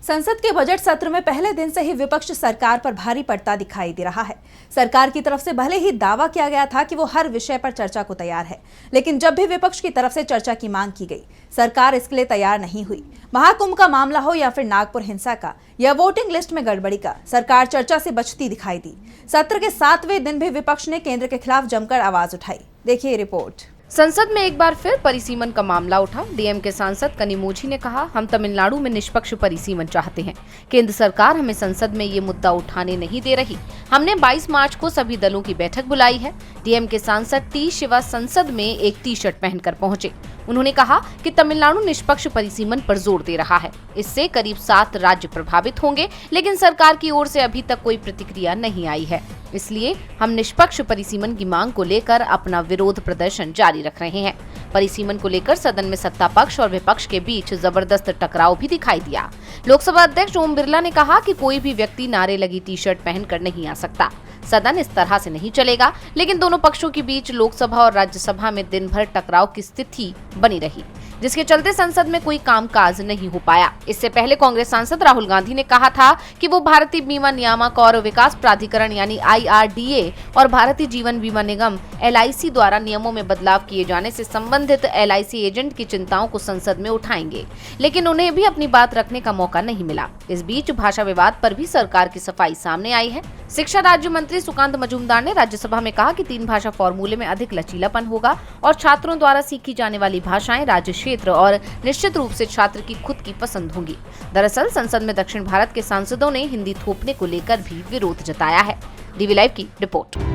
संसद के बजट सत्र में पहले दिन से ही विपक्ष सरकार पर भारी पड़ता दिखाई दे रहा है। सरकार की तरफ से भले ही दावा किया गया था कि वो हर विषय पर चर्चा को तैयार है, लेकिन जब भी विपक्ष की तरफ से चर्चा की मांग की गई, सरकार इसके लिए तैयार नहीं हुई। महाकुंभ का मामला हो या फिर नागपुर हिंसा का या वोटिंग लिस्ट में गड़बड़ी का, सरकार चर्चा से बचती दिखाई दी। सत्र के 7वें दिन भी विपक्ष ने केंद्र के खिलाफ जमकर आवाज उठाई। देखिए रिपोर्ट। संसद में एक बार फिर परिसीमन का मामला उठा। डीएम के सांसद कनिमोझी ने कहा, हम तमिलनाडु में निष्पक्ष परिसीमन चाहते हैं। केंद्र सरकार हमें संसद में ये मुद्दा उठाने नहीं दे रही। हमने 22 मार्च को सभी दलों की बैठक बुलाई है। डीएम के सांसद टी शिवा संसद में एक टी शर्ट पहनकर पहुंचे। उन्होंने कहा कि तमिलनाडु निष्पक्ष परिसीमन पर जोर दे रहा है। इससे करीब 7 राज्य प्रभावित होंगे, लेकिन सरकार की ओर से अभी तक कोई प्रतिक्रिया नहीं आई है। इसलिए हम निष्पक्ष परिसीमन की मांग को लेकर अपना विरोध प्रदर्शन जारी रख रहे हैं। परिसीमन को लेकर सदन में सत्ता पक्ष और विपक्ष के बीच जबरदस्त टकराव भी दिखाई दिया। लोकसभा अध्यक्ष ओम बिरला ने कहा कि कोई भी व्यक्ति नारे लगी टी शर्ट पहनकर नहीं आ सकता। सदन इस तरह से नहीं चलेगा, लेकिन दोनों पक्षों के बीच लोकसभा और राज्यसभा में दिन भर टकराव की स्थिति बनी रही, जिसके चलते संसद में कोई कामकाज नहीं हो पाया। इससे पहले कांग्रेस सांसद राहुल गांधी ने कहा था कि वो भारतीय बीमा नियामक और विकास प्राधिकरण यानी IRDA और भारतीय जीवन बीमा निगम LIC द्वारा नियमों में बदलाव किए जाने से संबंधित LIC एजेंट की चिंताओं को संसद में उठाएंगे, लेकिन उन्हें भी अपनी बात रखने का मौका नहीं मिला। इस बीच भाषा विवाद पर भी सरकार की सफाई सामने आई है। शिक्षा राज्य मंत्री सुकांत मजूमदार ने राज्यसभा में कहा कि 3 भाषा फॉर्मूले में अधिक लचीलापन होगा और छात्रों द्वारा सीखी जाने वाली भाषाएं राज्य क्षेत्र और निश्चित रूप से छात्र की खुद की पसंद होंगी। दरअसल संसद में दक्षिण भारत के सांसदों ने हिंदी थोपने को लेकर भी विरोध जताया है। DV लाइव की रिपोर्ट।